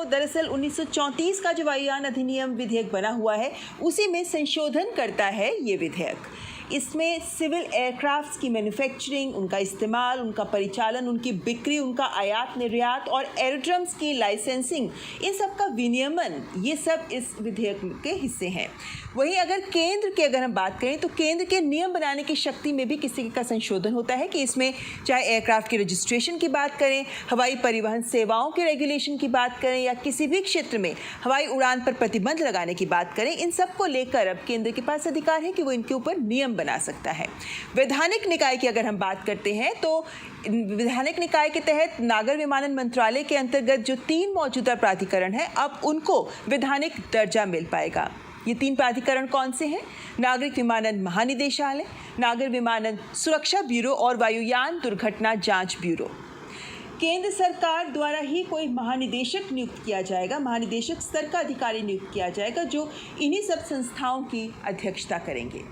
दरअसल 1934 का जो वायुयान अधिनियम विधेयक बना हुआ है उसी में संशोधन करता है ये विधेयक। इसमें सिविल एयरक्राफ्ट्स की मैन्युफैक्चरिंग, उनका इस्तेमाल, उनका परिचालन, उनकी बिक्री, उनका आयात निर्यात और एरोड्रम्स की लाइसेंसिंग, इन सब का विनियमन, ये सब इस विधेयक के हिस्से हैं। वहीं अगर केंद्र की अगर हम बात करें तो केंद्र के नियम बनाने की शक्ति में भी किसी का संशोधन होता है कि इसमें चाहे एयरक्राफ्ट की रजिस्ट्रेशन की बात करें, हवाई परिवहन सेवाओं के रेगुलेशन की बात करें या किसी भी क्षेत्र में हवाई उड़ान पर प्रतिबंध लगाने की बात करें, इन सब को लेकर अब केंद्र के पास अधिकार है कि वो इनके ऊपर नियम बना सकता है। वैधानिक निकाय की अगर हम बात करते हैं तो वैधानिक निकाय के तहत नागर विमानन मंत्रालय के अंतर्गत जो 3 मौजूदा प्राधिकरण हैं, अब उनको वैधानिक दर्जा मिल पाएगा। ये 3 प्राधिकरण कौन से हैं? नागरिक विमानन महानिदेशालय, नागर विमानन सुरक्षा ब्यूरो और वायुयान दुर्घटना जांच ब्यूरो। केंद्र सरकार द्वारा ही कोई महानिदेशक नियुक्त किया जाएगा, महानिदेशक स्तर का अधिकारी नियुक्त किया जाएगा जो इन्हीं सब संस्थाओं की अध्यक्षता करेंगे।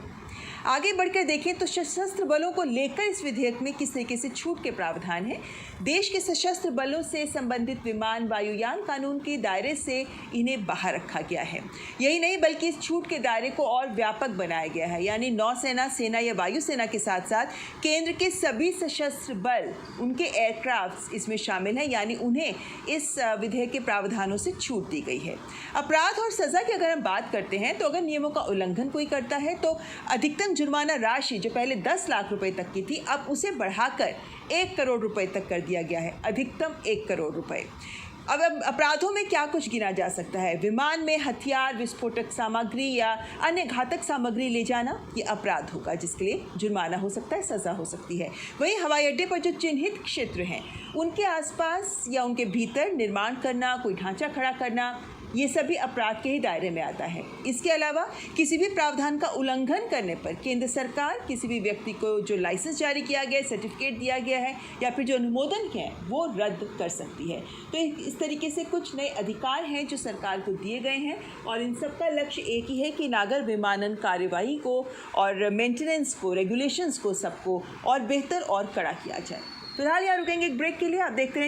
आगे बढ़कर देखें तो सशस्त्र बलों को लेकर इस विधेयक में किस तरीके से छूट के प्रावधान हैं। देश के सशस्त्र बलों से संबंधित विमान वायुयान कानून के दायरे से इन्हें बाहर रखा गया है। यही नहीं बल्कि इस छूट के दायरे को और व्यापक बनाया गया है, यानी नौसेना, सेना या वायुसेना के साथ साथ केंद्र के सभी सशस्त्र बल, उनके एयरक्राफ्ट इसमें शामिल हैं, यानी उन्हें इस विधेयक के प्रावधानों से छूट दी गई है। अपराध और सज़ा की अगर हम बात करते हैं तो अगर नियमों का उल्लंघन कोई करता है तो अधिकतम जुर्माना राशि जो पहले 10 लाख रुपए तक की थी, अब उसे बढ़ाकर 1 करोड़ रुपए तक कर दिया गया है, अधिकतम 1 करोड़ रुपए। अब अपराधों में क्या कुछ गिना जा सकता है? विमान में हथियार, विस्फोटक सामग्री या अन्य घातक सामग्री ले जाना, ये अपराध होगा जिसके लिए जुर्माना हो सकता है, सज़ा हो सकती है। वहीं हवाई अड्डे पर जो चिन्हित क्षेत्र हैं उनके आसपास या उनके भीतर निर्माण करना, कोई ढांचा खड़ा करना, ये सभी अपराध के ही दायरे में आता है। इसके अलावा किसी भी प्रावधान का उल्लंघन करने पर केंद्र सरकार किसी भी व्यक्ति को जो लाइसेंस जारी किया गया है, सर्टिफिकेट दिया गया है या फिर जो अनुमोदन है वो रद्द कर सकती है। तो इस तरीके से कुछ नए अधिकार हैं जो सरकार को दिए गए हैं और इन सब का लक्ष्य एक ही है कि नागर विमानन कार्यवाही को और मेंटेनेंस को, रेगुलेशंस को, सबको और बेहतर और कड़ा किया जाए। फिलहाल यहाँ रुकेंगे एक ब्रेक के लिए। आप देखते रहें